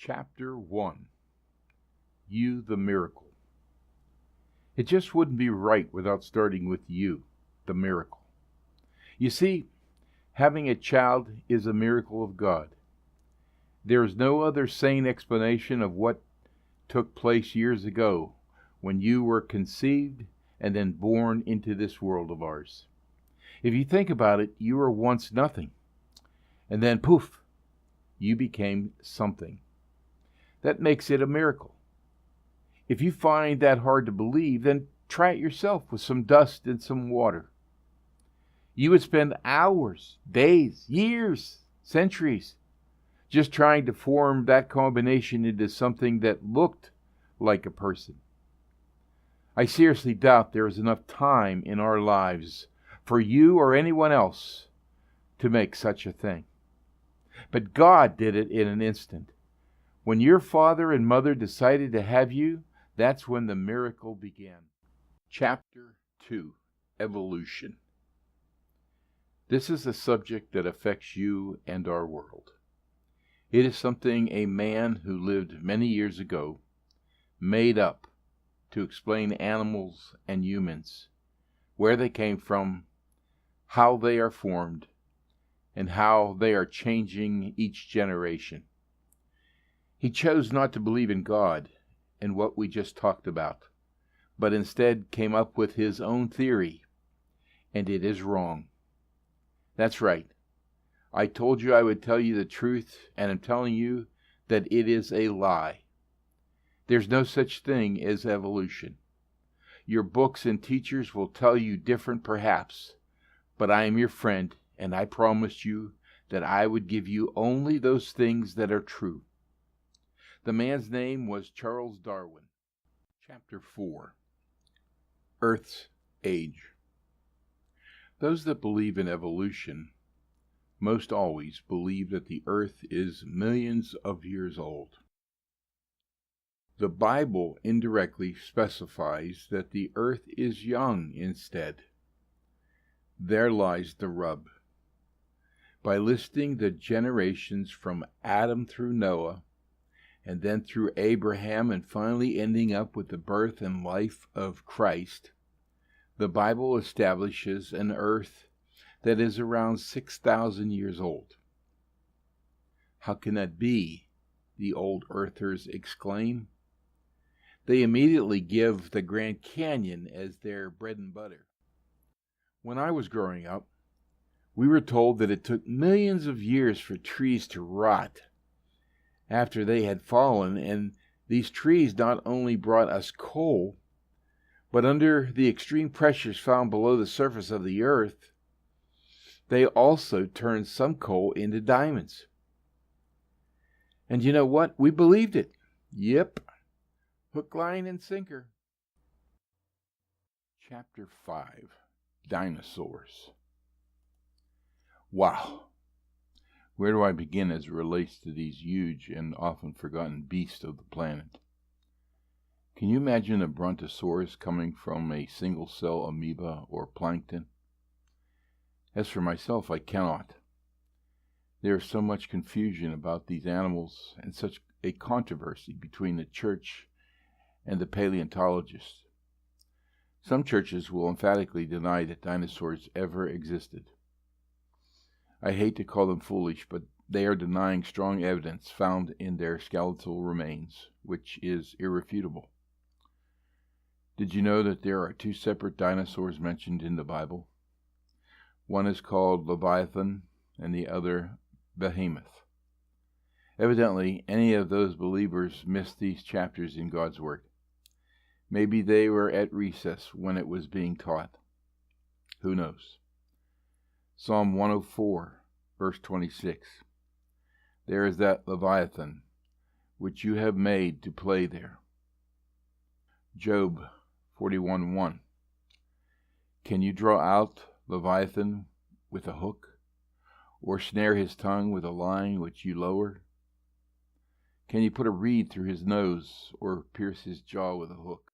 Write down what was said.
Chapter 1. You the Miracle. It just wouldn't be right without starting with you, the miracle. You see, having a child is a miracle of God. There is no other sane explanation of what took place years ago when you were conceived and then born into this world of ours. If you think about it, you were once nothing, and then poof, you became something. That makes it a miracle. If you find that hard to believe, then try it yourself with some dust and some water. You would spend hours, days, years, centuries just trying to form that combination into something that looked like a person. I seriously doubt there is enough time in our lives for you or anyone else to make such a thing. But God did it in an instant. When your father and mother decided to have you, that's when the miracle began. Chapter 2. Evolution. This is a subject that affects you and our world. It is something a man who lived many years ago made up to explain animals and humans, where they came from, how they are formed, and how they are changing each generation. He chose not to believe in God and what we just talked about, but instead came up with his own theory, and it is wrong. That's right. I told you I would tell you the truth, and I'm telling you that it is a lie. There's no such thing as evolution. Your books and teachers will tell you different perhaps, but I am your friend, and I promised you that I would give you only those things that are true. The man's name was Charles Darwin. Chapter 4. Earth's Age. Those that believe in evolution most always believe that the earth is millions of years old. The Bible indirectly specifies that the earth is young instead. There lies the rub. By listing the generations from Adam through Noah, and then through Abraham, and finally ending up with the birth and life of Christ, the Bible establishes an earth that is around 6,000 years old. How can that be? The old earthers exclaim. They immediately give the Grand Canyon as their bread and butter. When I was growing up, we were told that it took millions of years for trees to rot after they had fallen, and these trees not only brought us coal, but under the extreme pressures found below the surface of the earth, they also turned some coal into diamonds. And you know what? We believed it. Yep. Hook, line, and sinker. Chapter 5. Dinosaurs. Wow. Where do I begin as it relates to these huge and often forgotten beasts of the planet? Can you imagine a brontosaurus coming from a single-cell amoeba or plankton? As for myself, I cannot. There is so much confusion about these animals and such a controversy between the church and the paleontologists. Some churches will emphatically deny that dinosaurs ever existed. I hate to call them foolish, but they are denying strong evidence found in their skeletal remains, which is irrefutable. Did you know that there are two separate dinosaurs mentioned in the Bible? One is called Leviathan and the other Behemoth. Evidently, any of those believers missed these chapters in God's Word. Maybe they were at recess when it was being taught. Who knows? Psalm 104, verse 26. There is that Leviathan, which you have made to play there. Job 41:1. Can you draw out Leviathan with a hook, or snare his tongue with a line which you lower? Can you put a reed through his nose, or pierce his jaw with a hook?